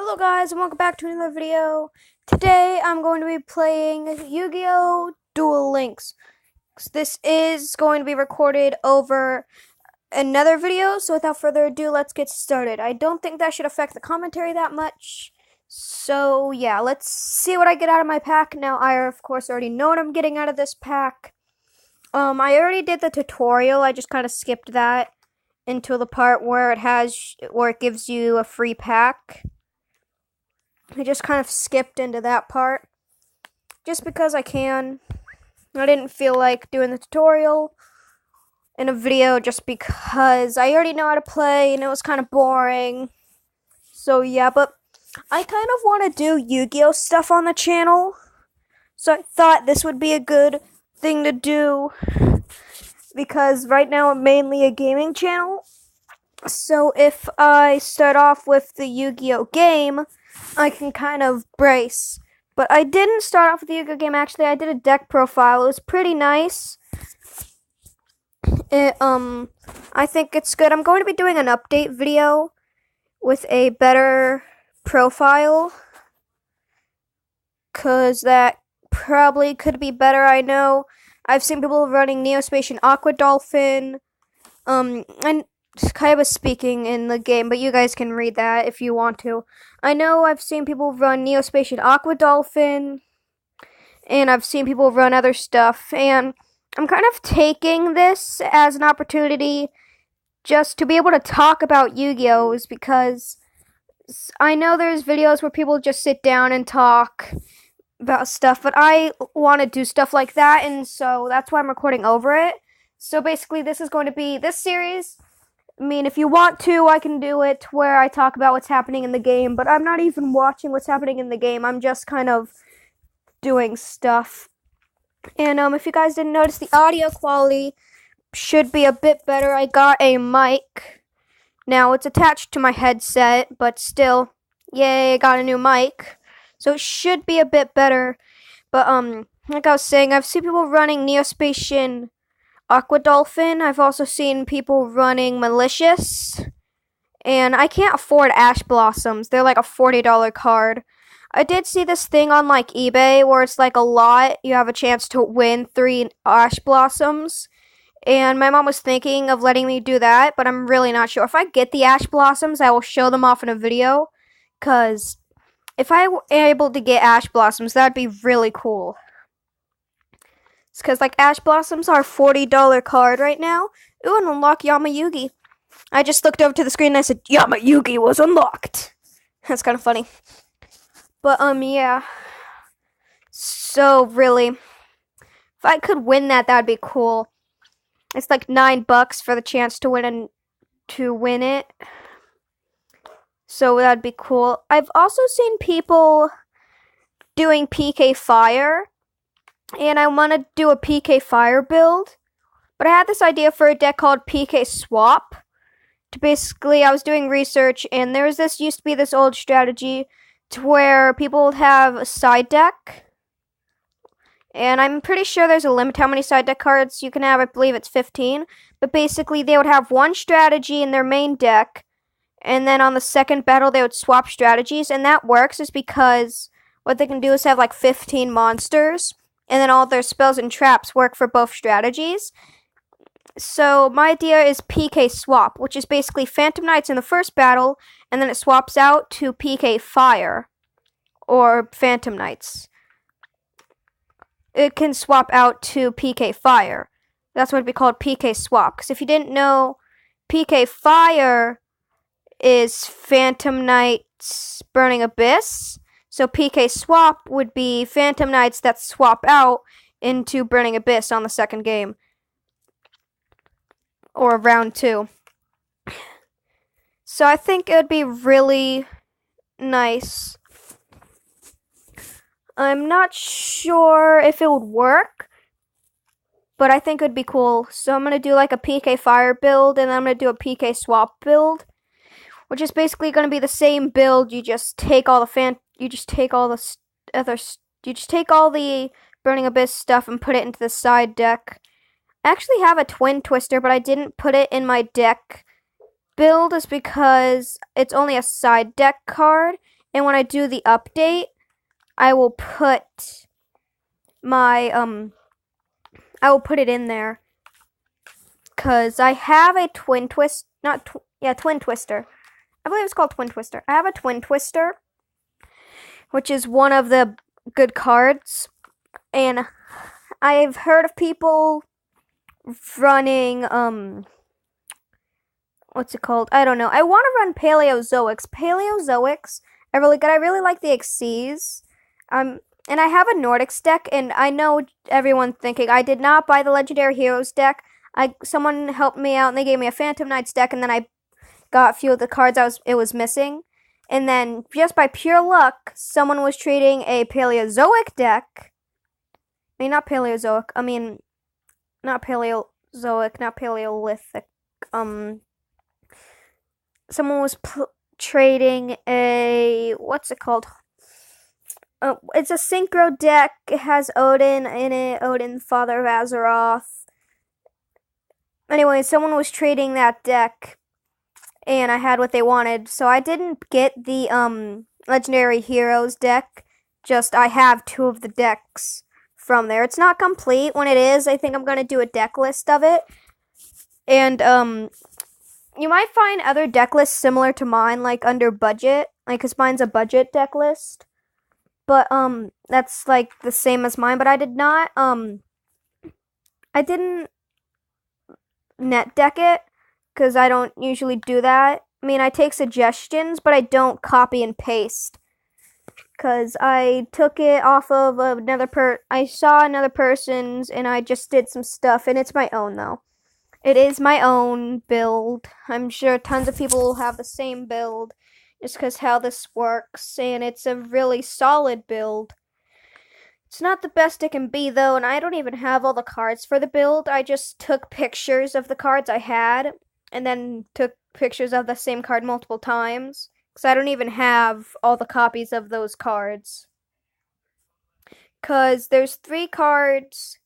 Hello guys and welcome back to another video. Today I'm going to be playing Yu-Gi-Oh! Duel Links. This is going to be recorded over another video, so without further ado, let's get started. I don't think that should affect the commentary that much. So yeah, let's see what I get out of my pack. Now I of course already know what I'm getting out of this pack. I already did the tutorial, I just kind of skipped that until the part where it gives you a free pack. I just kind of skipped into that part, just because I can. I didn't feel like doing the tutorial in a video just because I already know how to play and it was kind of boring. So yeah, but I kind of want to do Yu-Gi-Oh! Stuff on the channel, so I thought this would be a good thing to do, because right now I'm mainly a gaming channel. So if I start off with the Yu-Gi-Oh! Game, I can kind of brace. But I didn't start off with the Yu-Gi-Oh! Game, actually. I did a deck profile. It was pretty nice. I think it's good. I'm going to be doing an update video with a better profile, because that probably could be better. I know I've seen people running Neospace and Aqua Dolphin, and Kaiba speaking in the game, but you guys can read that if you want to. I know I've seen people run Neospace and Aqua Dolphin, and I've seen people run other stuff, and I'm kind of taking this as an opportunity just to be able to talk about Yu-Gi-Ohs, because I know there's videos where people just sit down and talk about stuff, but I want to do stuff like that, and so that's why I'm recording over it. So basically, this is going to be this series. I mean, if you want to, I can do it where I talk about what's happening in the game, but I'm not even watching what's happening in the game. I'm just kind of doing stuff. And if you guys didn't notice, the audio quality should be a bit better. I got a mic. Now, it's attached to my headset, but still, yay, I got a new mic. So it should be a bit better. But, like I was saying, I've seen people running Neospatian Aqua Dolphin. I've also seen people running Malicious. And I can't afford Ash Blossoms. They're like a $40 card. I did see this thing on like eBay where it's like a lot. You have a chance to win 3 Ash Blossoms. And my mom was thinking of letting me do that, but I'm really not sure. If I get the Ash Blossoms, I will show them off in a video. Because if I were able to get Ash Blossoms, that'd be really cool. Because, like, Ash Blossoms are a $40 card right now. Ooh, and unlock Yamayugi. I just looked over to the screen and I said, Yamayugi was unlocked. That's kind of funny. But, yeah. So, really, if I could win that, that'd be cool. It's like $9 for the chance to win it. So, that'd be cool. I've also seen people doing PK Fire. And I want to do a PK Fire build. But I had this idea for a deck called PK Swap. Basically, I was doing research, and used to be this old strategy to where people would have a side deck. And I'm pretty sure there's a limit how many side deck cards you can have. I believe it's 15. But basically, they would have one strategy in their main deck. And then on the second battle, they would swap strategies. And that works is because what they can do is have like 15 monsters. And then all their spells and traps work for both strategies. So my idea is PK Swap, which is basically Phantom Knights in the first battle, and then it swaps out to PK Fire, or Phantom Knights. It can swap out to PK Fire. That's what it'd be called, PK Swap. Because if you didn't know, PK Fire is Phantom Knights Burning Abyss. So PK Swap would be Phantom Knights that swap out into Burning Abyss on the second game. Or round 2. So I think it would be really nice. I'm not sure if it would work, but I think it would be cool. So I'm going to do like a PK Fire build, and then I'm going to do a PK Swap build, which is basically going to be the same build. You just take all the Burning Abyss stuff and put it into the side deck. I actually have a Twin Twister, but I didn't put it in my deck build is because it's only a side deck card, And when I do the update, I will put my I will put it in there, cause I have a twin twist, twin twister. I believe it's called twin twister. I have a twin twister, which is one of the good cards, and I've heard of people running what's it called? I don't know. I want to run Paleozoics. Paleozoics are really good. I really like the Xyz. And I have a Nordics deck, and I know everyone thinking I did not buy the Legendary Heroes deck. Someone helped me out, and they gave me a Phantom Knights deck, and then I got a few of the cards it was missing. And then, just by pure luck, someone was trading a Paleozoic deck. I mean, not Paleozoic. I mean, not Paleozoic, not Paleolithic. Someone was trading a, what's it called? It's a Synchro deck. It has Odin in it. Odin, Father of Azeroth. Anyway, someone was trading that deck, and I had what they wanted. So I didn't get the Legendary Heroes deck. Just I have two of the decks from there. It's not complete. When it is, I think I'm gonna do a deck list of it. And you might find other deck lists similar to mine, like under budget, like, cause mine's a budget deck list. But that's like the same as mine. But I didn't net deck it, cause I don't usually do that. I mean, I take suggestions, but I don't copy and paste, cause I took it off of I saw another person's, and I just did some stuff, and it's my own though. It is my own build. I'm sure tons of people will have the same build, just because how this works, and it's a really solid build. It's not the best it can be, though, and I don't even have all the cards for the build. I just took pictures of the cards I had, and then took pictures of the same card multiple times, because I don't even have all the copies of those cards. Because there's 3 cards,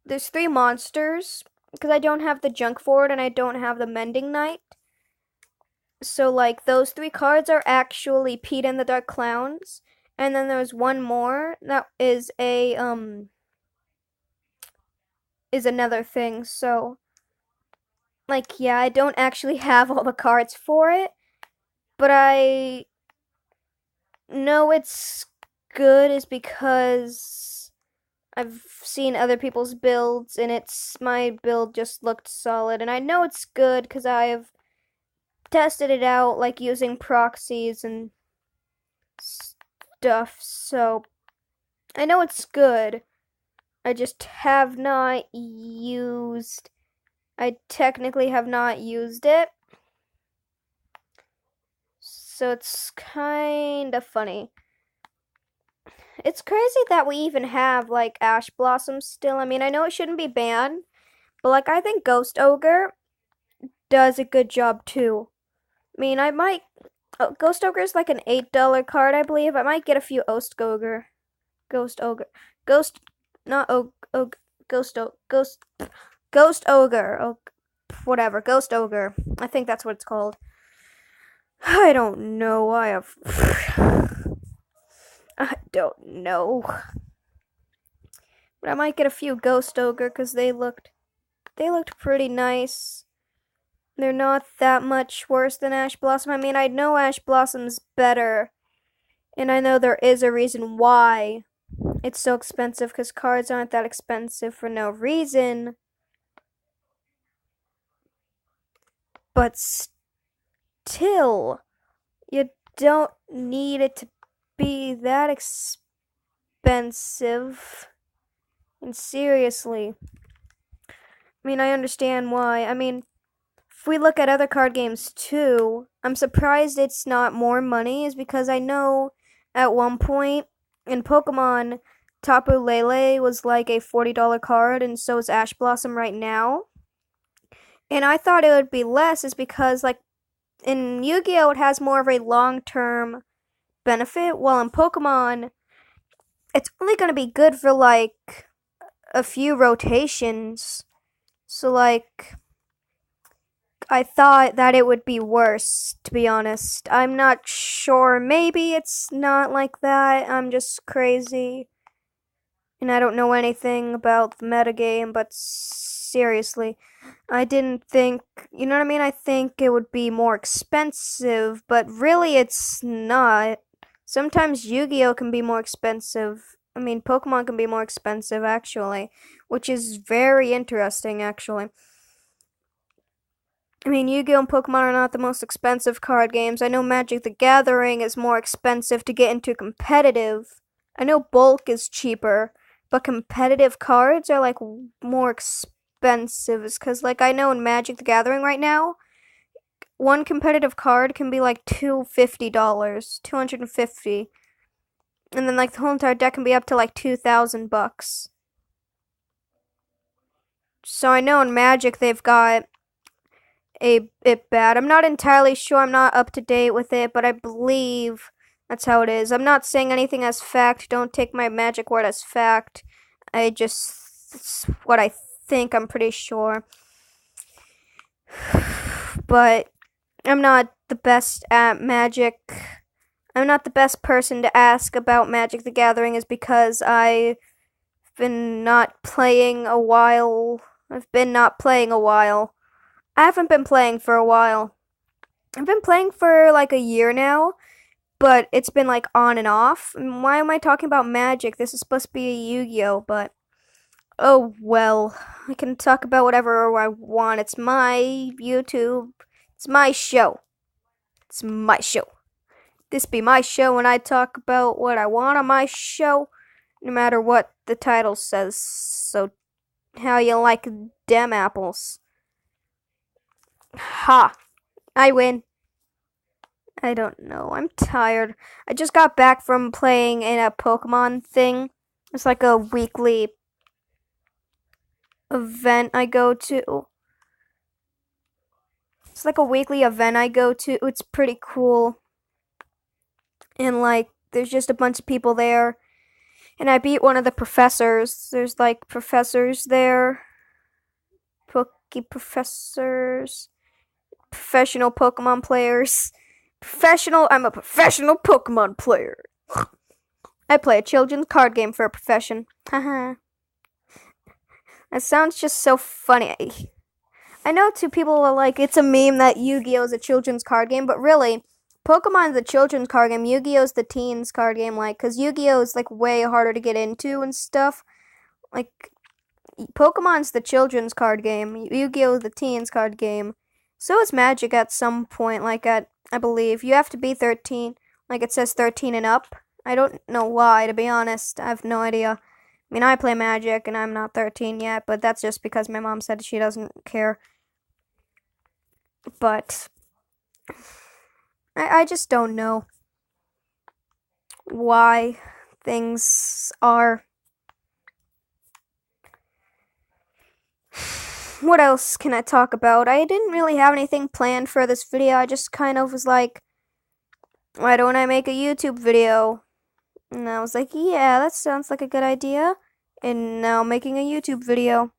there's 3 monsters, because I don't have the Junk Forward, and I don't have the Mending Knight. So, like, those 3 cards are actually Pete and the Dark Clowns. And then there's one more that is is another thing. So, like, yeah, I don't actually have all the cards for it. But I know it's good is because I've seen other people's builds, and my build just looked solid. And I know it's good because I've tested it out, like, using proxies and stuff, so I know it's good. I just have not used, I technically have not used it, so it's kind of funny. It's crazy that we even have, like, Ash Blossom still. I mean, I know it shouldn't be banned, but, like, I think Ghost Ogre does a good job too. I mean, I might, Ghost Ogre is like an $8 card, I believe. I might get a few Ghost Ogre. Ghost Ogre. Ghost Ogre. Whatever. Ghost Ogre. I think that's what it's called. I don't know. I don't know. But I might get a few Ghost Ogre because they looked pretty nice. They're not that much worse than Ash Blossom. I mean, I know Ash Blossom's better, and I know there is a reason why it's so expensive, because cards aren't that expensive for no reason. But still, you don't need it to be that expensive. And seriously, I mean, I understand why. I mean, if we look at other card games too, I'm surprised it's not more money, is because I know at one point in Pokemon, Tapu Lele was like a $40 card, and so is Ash Blossom right now. And I thought it would be less, is because, like, in Yu-Gi-Oh! It has more of a long-term benefit, while in Pokemon, it's only going to be good for, like, a few rotations. So, like, I thought that it would be worse, to be honest. I'm not sure. Maybe it's not like that. I'm just crazy. And I don't know anything about the metagame, but seriously, I didn't think, you know what I mean? I think it would be more expensive, but really it's not. Sometimes Yu-Gi-Oh can be more expensive. I mean, Pokemon can be more expensive, actually, which is very interesting, actually. I mean, Yu-Gi-Oh! And Pokemon are not the most expensive card games. I know Magic the Gathering is more expensive to get into competitive. I know bulk is cheaper, but competitive cards are like more expensive. Because, like, I know in Magic the Gathering right now, one competitive card can be like $250, $250. And then, like, the whole entire deck can be up to like $2,000. So I know in Magic they've got it bad. I'm not entirely sure. I'm not up to date with it, but I believe that's how it is. I'm not saying anything as fact. Don't take my magic word as fact. It's what I think. I'm pretty sure. But I'm not the best at Magic. I'm not the best person to ask about Magic the Gathering is because I've been not playing a while. I haven't been playing for a while. I've been playing for like a year now, but it's been like on and off. Why am I talking about Magic? This is supposed to be a Yu-Gi-Oh, but oh well. I can talk about whatever I want. It's my YouTube. It's my show. It's my show. This be my show and I talk about what I want on my show, no matter what the title says. So how you like them apples? Ha! I win. I don't know. I'm tired. I just got back from playing in a Pokemon thing. It's like a weekly event I go to. It's pretty cool. And like, there's just a bunch of people there. And I beat one of the professors. There's like professors there. Professors. Professional Pokemon players. I'm a professional Pokemon player. I play a children's card game for a profession. Haha. That sounds just so funny. I know two people are like, it's a meme that Yu-Gi-Oh! Is a children's card game, but really, Pokemon's a children's card game. Yu-Gi-Oh's the teens card game, like, because Yu-Gi-Oh! Is like way harder to get into and stuff. Like, Pokemon's the children's card game. Yu-Gi-Oh! Is the teens card game. So is Magic at some point, like I believe. You have to be 13. Like it says 13 and up. I don't know why, to be honest. I have no idea. I mean, I play Magic and I'm not 13 yet, but that's just because my mom said she doesn't care. But I just don't know why things are. What else can I talk about? I didn't really have anything planned for this video. I just kind of was like, why don't I make a YouTube video? And I was like, yeah, that sounds like a good idea. And now I'm making a YouTube video.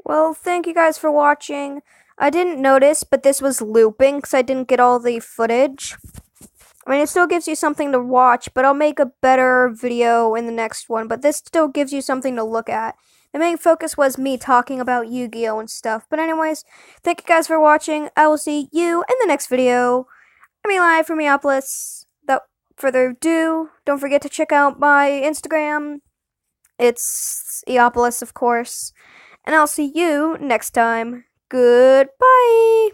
Well, thank you guys for watching. I didn't notice, but this was looping because I didn't get all the footage. I mean, it still gives you something to watch, but I'll make a better video in the next one. But this still gives you something to look at. The main focus was me talking about Yu-Gi-Oh! And stuff. But anyways, thank you guys for watching. I will see you in the next video. I'm Eli from Eopolis. Without further ado, don't forget to check out my Instagram. It's Eopolis, of course. And I'll see you next time. Goodbye!